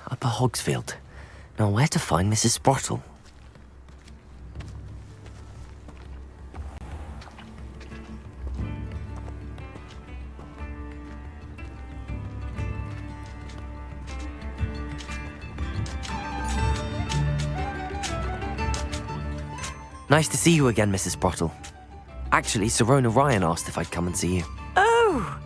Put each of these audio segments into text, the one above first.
Upper Hogsfield. Now where to find Mrs. Sprottle? Nice to see you again, Mrs. Sprottle. Actually, Sirona Ryan asked if I'd come and see you. Oh,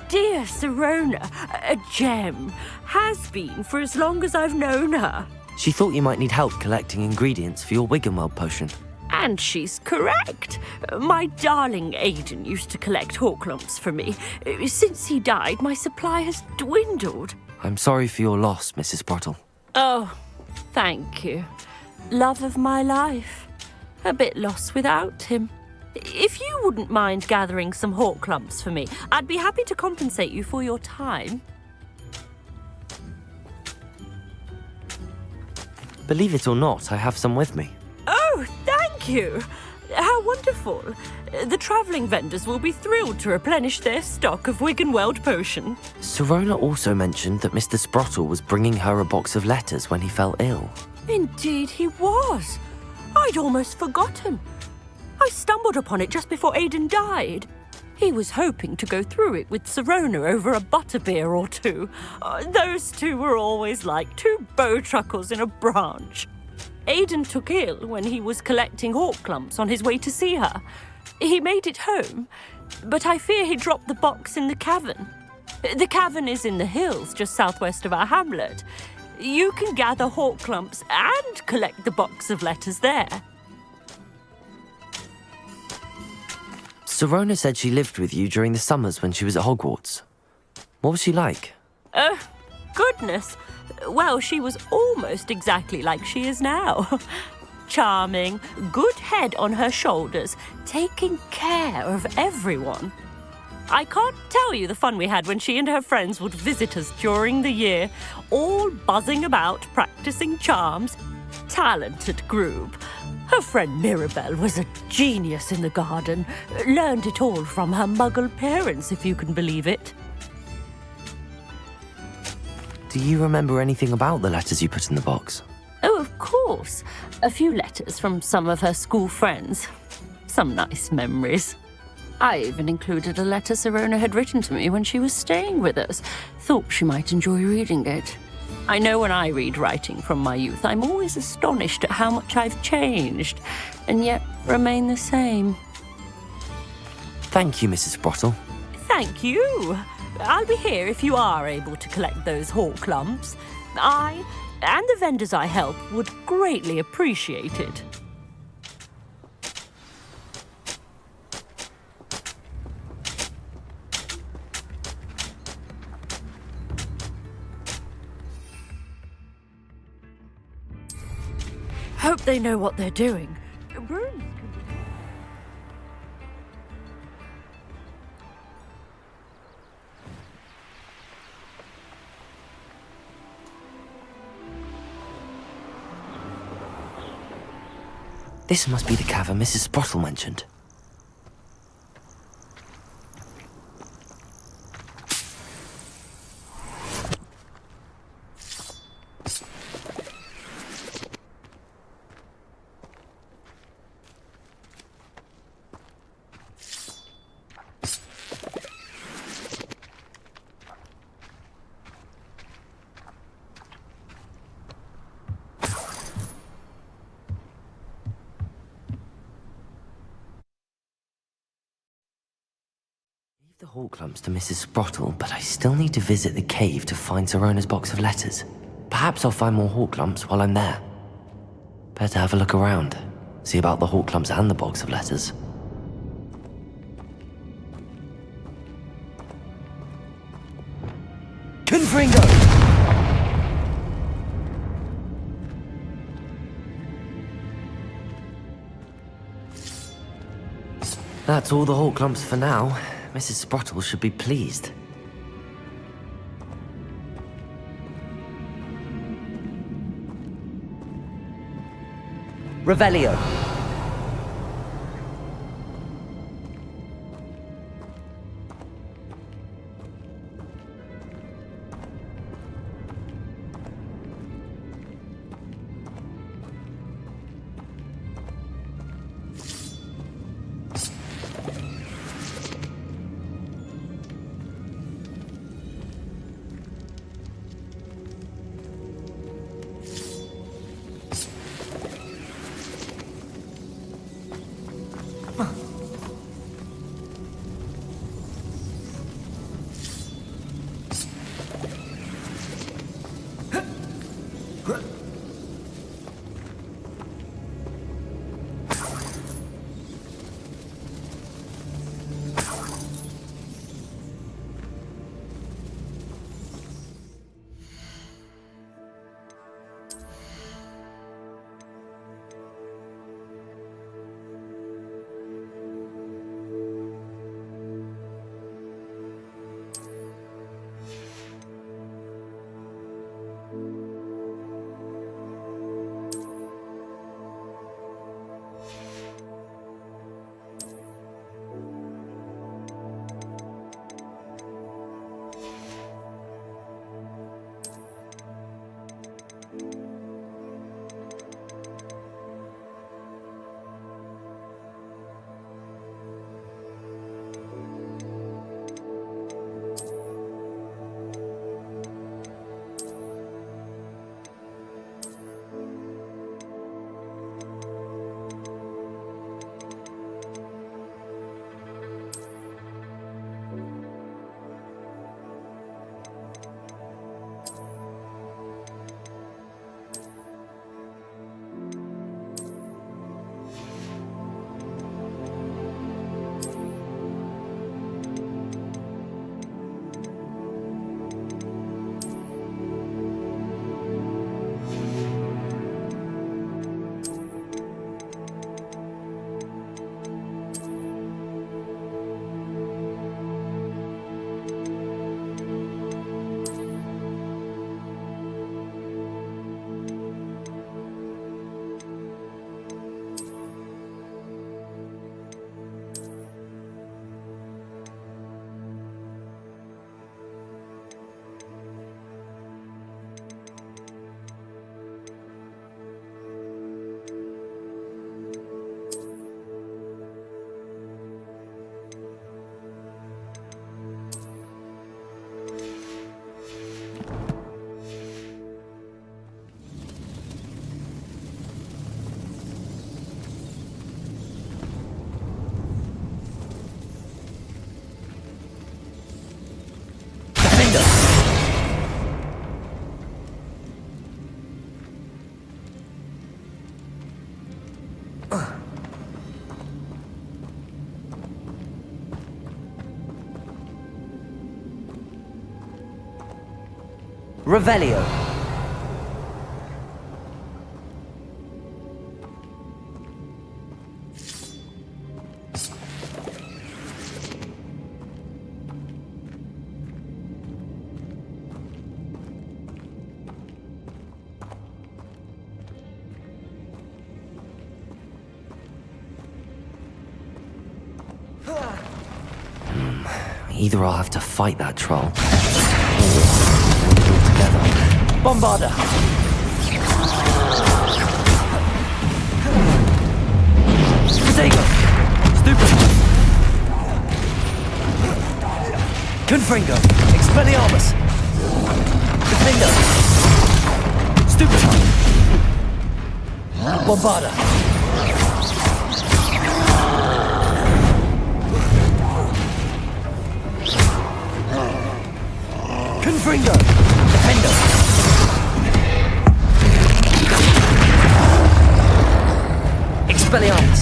dear Sirona, a gem. Has been for as long as I've known her. She thought you might need help collecting ingredients for your Wiggenweld potion. And she's correct. My darling Aidan used to collect Horklumps for me. Since he died, my supply has dwindled. I'm sorry for your loss, Mrs. Sprottle. Oh, thank you. Love of my life. A bit lost without him. If you wouldn't mind gathering some Horklumps for me, I'd be happy to compensate you for your time. Believe it or not, I have some with me. Oh, thank you. How wonderful. The travelling vendors will be thrilled to replenish their stock of Wiggenweld potion. Sirona also mentioned that Mr. Sprottle was bringing her a box of letters when he fell ill. Indeed he was. I'd almost forgotten. I stumbled upon it just before Aidan died. He was hoping to go through it with Sirona over a butterbeer or two. Those two were always like two bowtruckles in a branch. Aidan took ill when he was collecting Horklumps on his way to see her. He made it home, but I fear he dropped the box in the cavern. The cavern is in the hills just southwest of our hamlet. You can gather Horklumps and collect the box of letters there. Sirona said she lived with you during the summers when she was at Hogwarts. What was she like? Goodness. Well, she was almost exactly like she is now. Charming, good head on her shoulders, taking care of everyone. I can't tell you the fun we had when she and her friends would visit us during the year, all buzzing about, practicing charms. Talented group. Her friend Mirabelle was a genius in the garden. Learned it all from her muggle parents, if you can believe it. Do you remember anything about the letters you put in the box? Oh, of course. A few letters from some of her school friends. Some nice memories. I even included a letter Sirona had written to me when she was staying with us. Thought she might enjoy reading it. I know when I read writing from my youth, I'm always astonished at how much I've changed, and yet remain the same. Thank you, Mrs. Sprottle. Thank you. I'll be here if you are able to collect those Horklumps. I and the vendors I help would greatly appreciate it. Hope they know what they're doing. This must be the cavern Mrs. Sprottle mentioned. The Horklumps to Mrs. Sprottle, but I still need to visit the cave to find Sirona's box of letters. Perhaps I'll find more Horklumps while I'm there. Better have a look around, see about the Horklumps and the box of letters. Confringo! That's all the Horklumps for now. Mrs. Sprottle should be pleased. Revelio. Revelio. Either I'll have to fight that troll, or we'll do it together. Bombarda! Protego! Stupid! Confringo! Expelliarmus! Defender! Stupid! Bombarda! Confringo! Defender! Expelliarmus!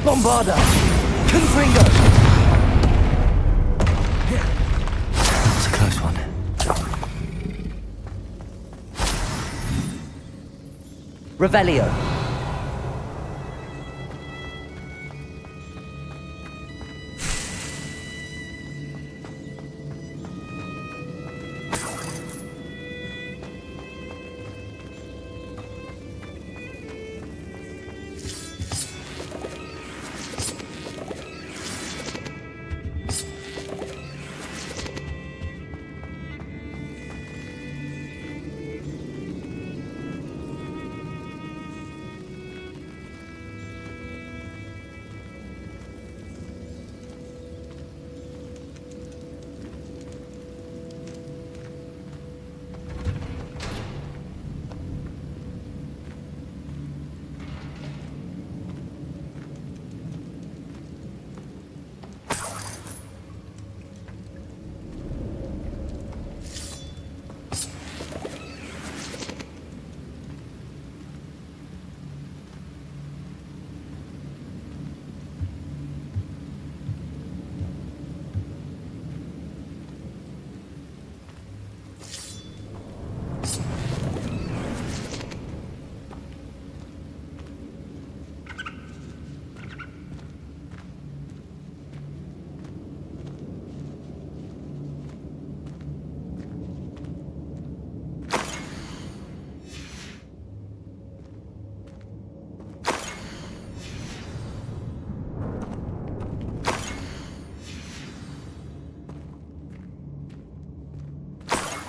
Bombarda! Confringo! That was a close one. Revelio!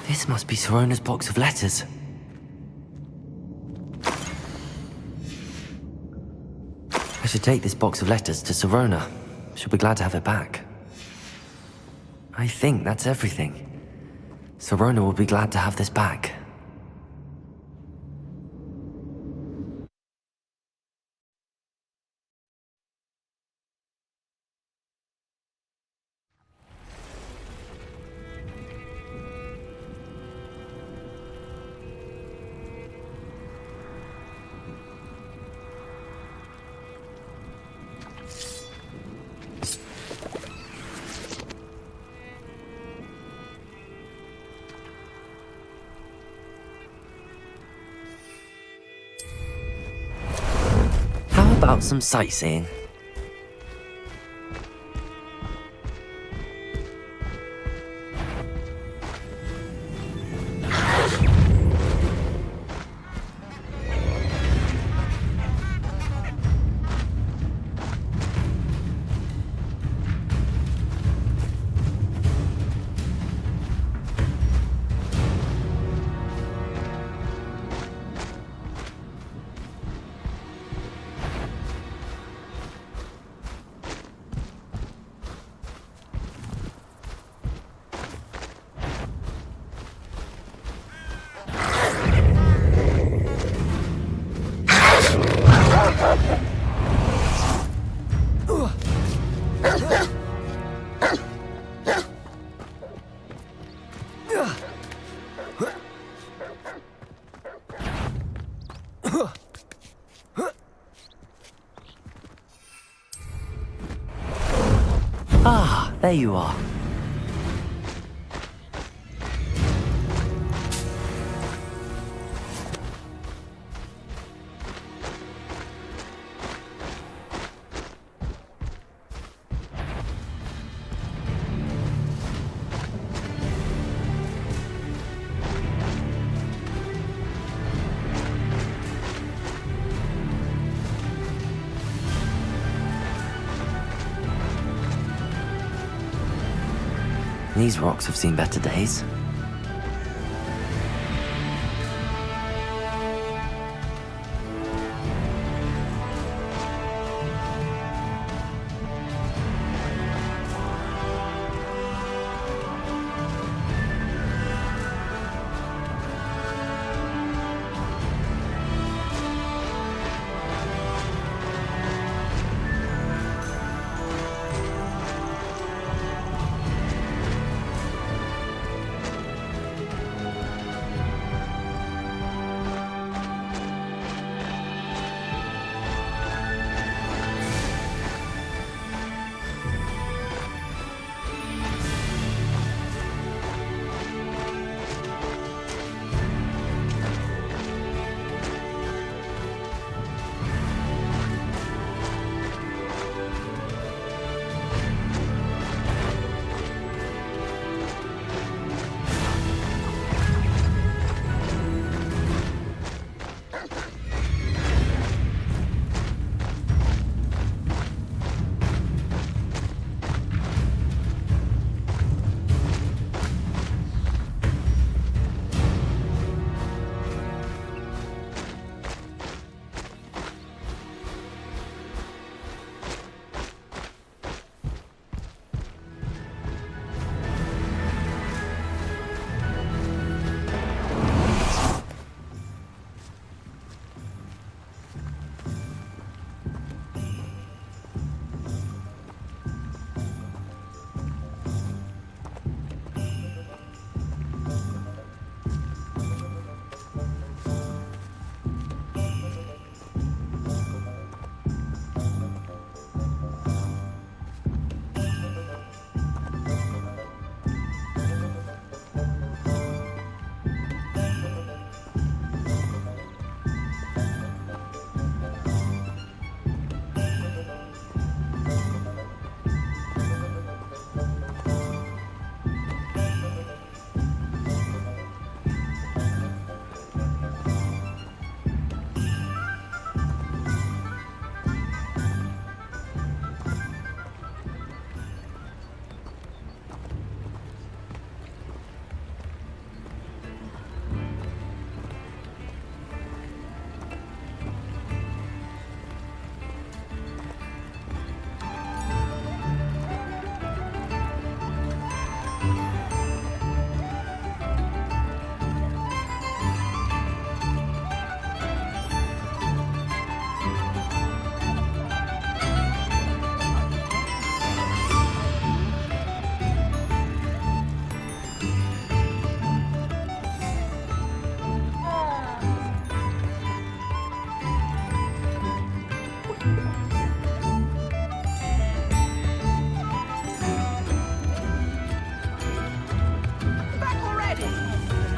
This must be Sirona's box of letters. I should take this box of letters to Sirona. She'll be glad to have it back. I think that's everything. Sirona will be glad to have this back. About some sightseeing. There you are. These rocks have seen better days.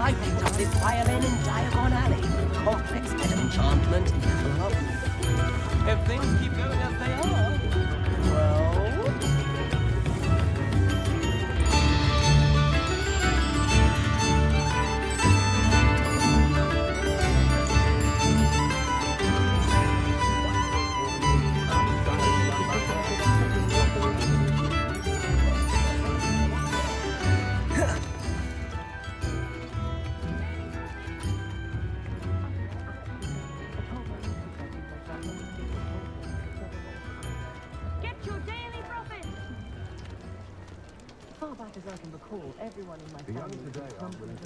I picked up this violin in Diagon Alley. Complex bit of enchantment. Lovely. If things keep going as they are, well... Far back as I can recall, everyone in my family was grumpy and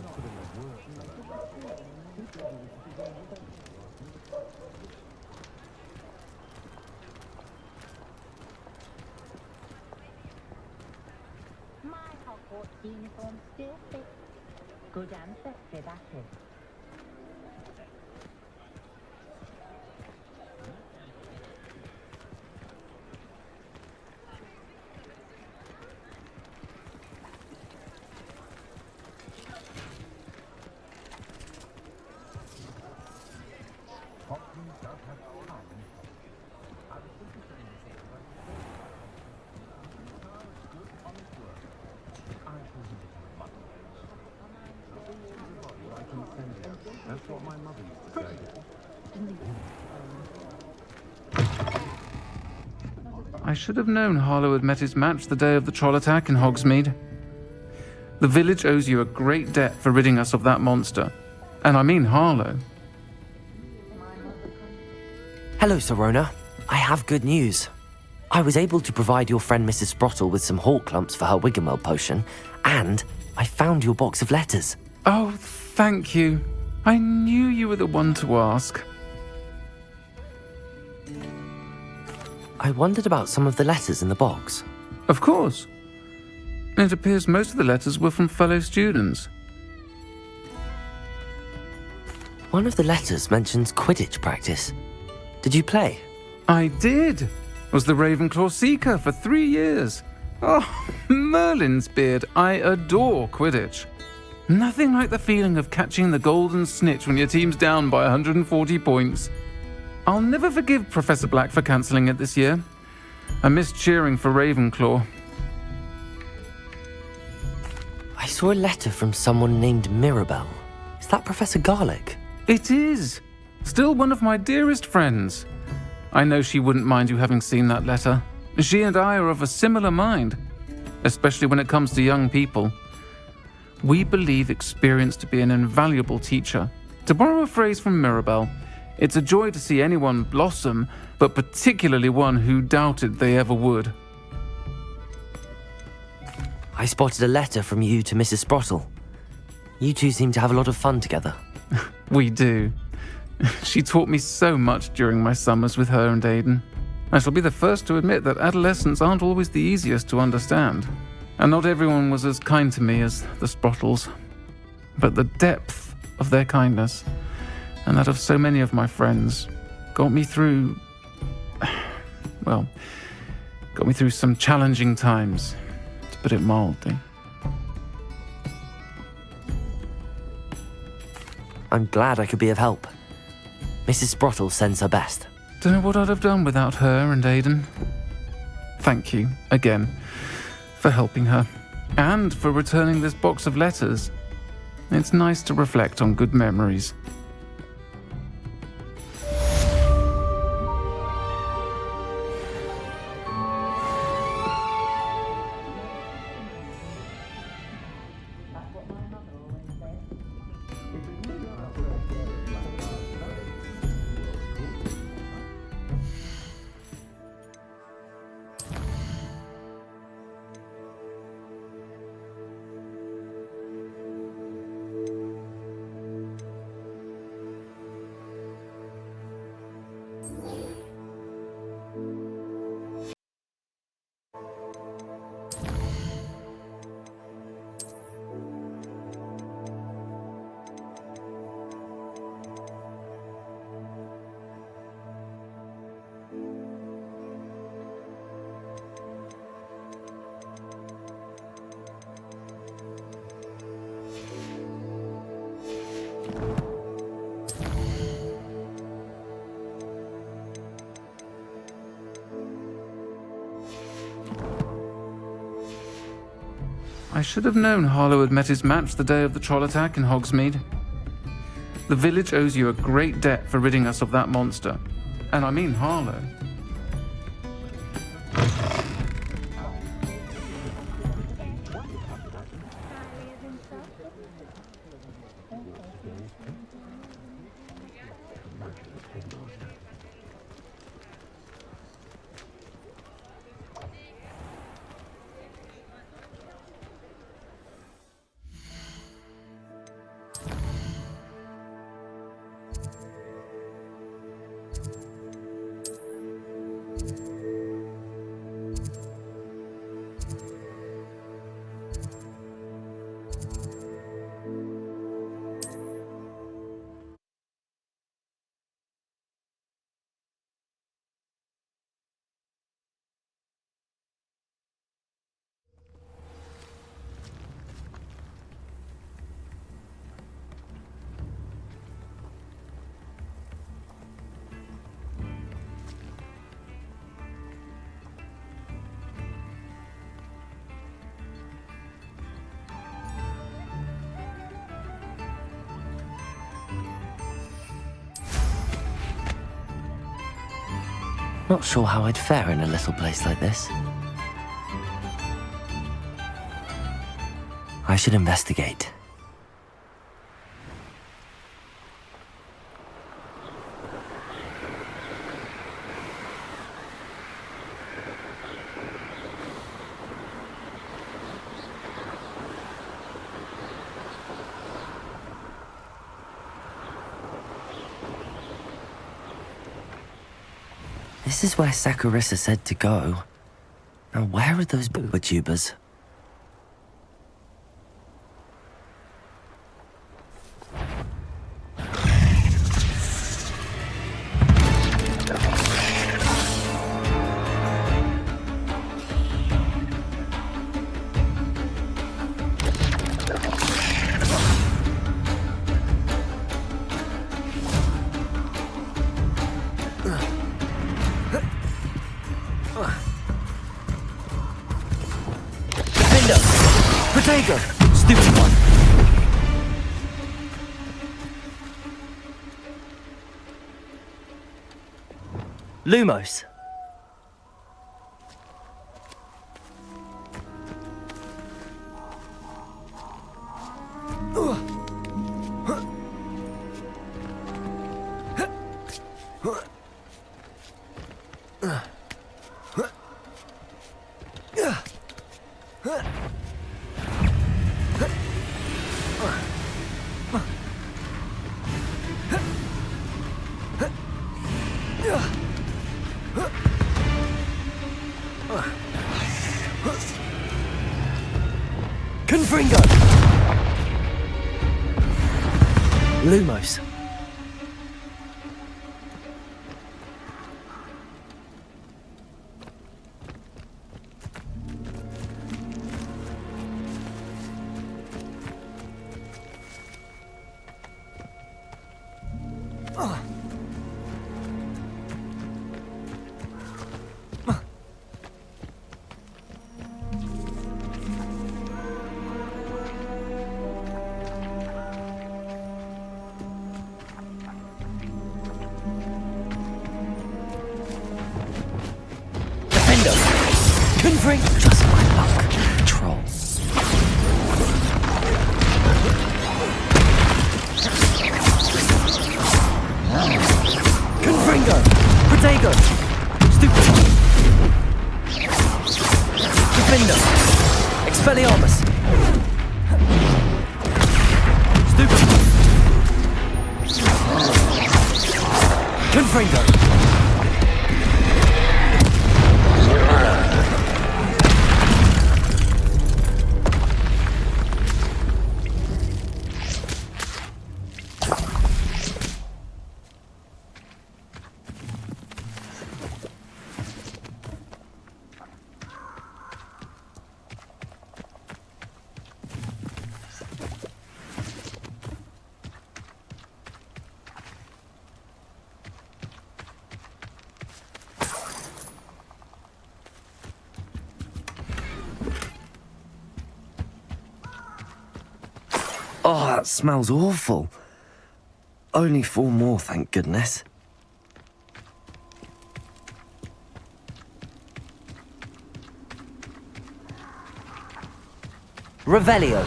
My Hogwarts uniform still fits. Good ancestry, that is. I should have known Harlow had met his match the day of the troll attack in Hogsmeade. The village owes you a great debt for ridding us of that monster. And I mean Harlow. Hello, Sirona. I have good news. I was able to provide your friend Mrs. Sprottle with some hawk clumps for her Wiggenweld potion, and I found your box of letters. Oh, thank you. I knew you were the one to ask. I wondered about some of the letters in the box. Of course. It appears most of the letters were from fellow students. One of the letters mentions Quidditch practice. Did you play? I did. Was the Ravenclaw Seeker for 3 years. Oh, Merlin's beard. I adore Quidditch. Nothing like the feeling of catching the golden snitch when your team's down by 140 points. I'll never forgive Professor Black for cancelling it this year. I missed cheering for Ravenclaw. I saw a letter from someone named Mirabelle. Is that Professor Garlick? It is. Still one of my dearest friends. I know she wouldn't mind you having seen that letter. She and I are of a similar mind, especially when it comes to young people. We believe experience to be an invaluable teacher. To borrow a phrase from Mirabelle, it's a joy to see anyone blossom, but particularly one who doubted they ever would. I spotted a letter from you to Mrs. Sprottle. You two seem to have a lot of fun together. We do. She taught me so much during my summers with her and Aidan. I shall be the first to admit that adolescents aren't always the easiest to understand. And not everyone was as kind to me as the Sprottles. But the depth of their kindness, and that of so many of my friends, got me through some challenging times, to put it mildly. I'm glad I could be of help. Mrs. Sprottle sends her best. Don't know what I'd have done without her and Aidan. Thank you, again, for helping her, and for returning this box of letters. It's nice to reflect on good memories. I should have known Harlow had met his match the day of the troll attack in Hogsmeade. The village owes you a great debt for ridding us of that monster. And I mean Harlow. Not sure how I'd fare in a little place like this. I should investigate. This is where Saccharissa said to go. Now where are those booba tubers? Protego! Stupid one! Lumos! Confringo! Lumos. Confring! Just my luck. Troll. Confringo! Protego! Stupid! Defender! Expelliarmus! Stupid! Confringo! Oh, that smells awful. Only 4 more, thank goodness. Revelio.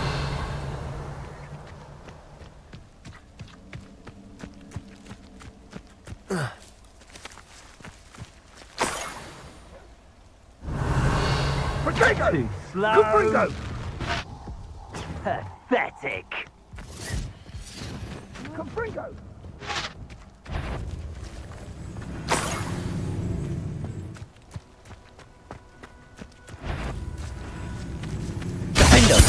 Protego! Slow! Pathetic! Confringo! Defender!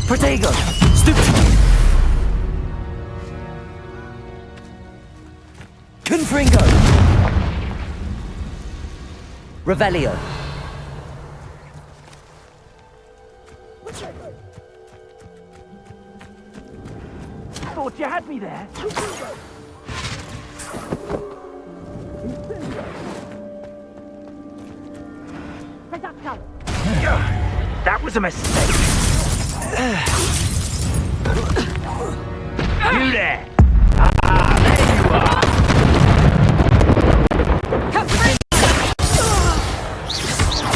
Protego! Stupid! Confringo! Revelio! Thought you had me there. That was a mistake. You there!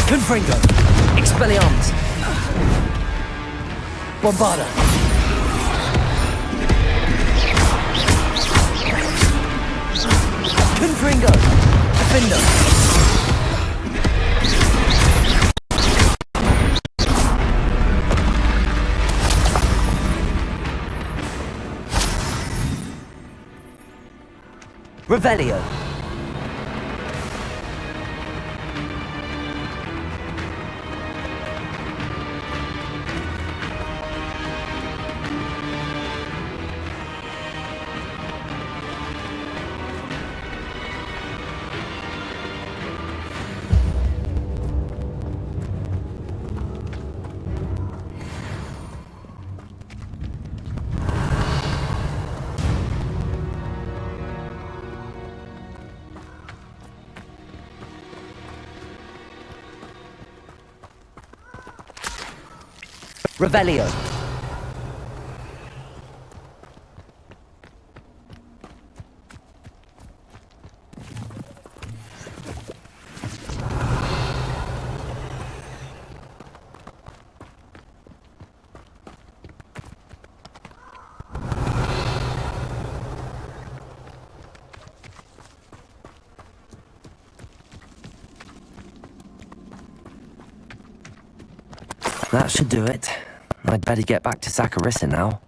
Confringo! Expelliarmus! Bombarda! Confringo! Defender! Revelio! Revelio. That should do it. I'd better get back to Saccharissa now.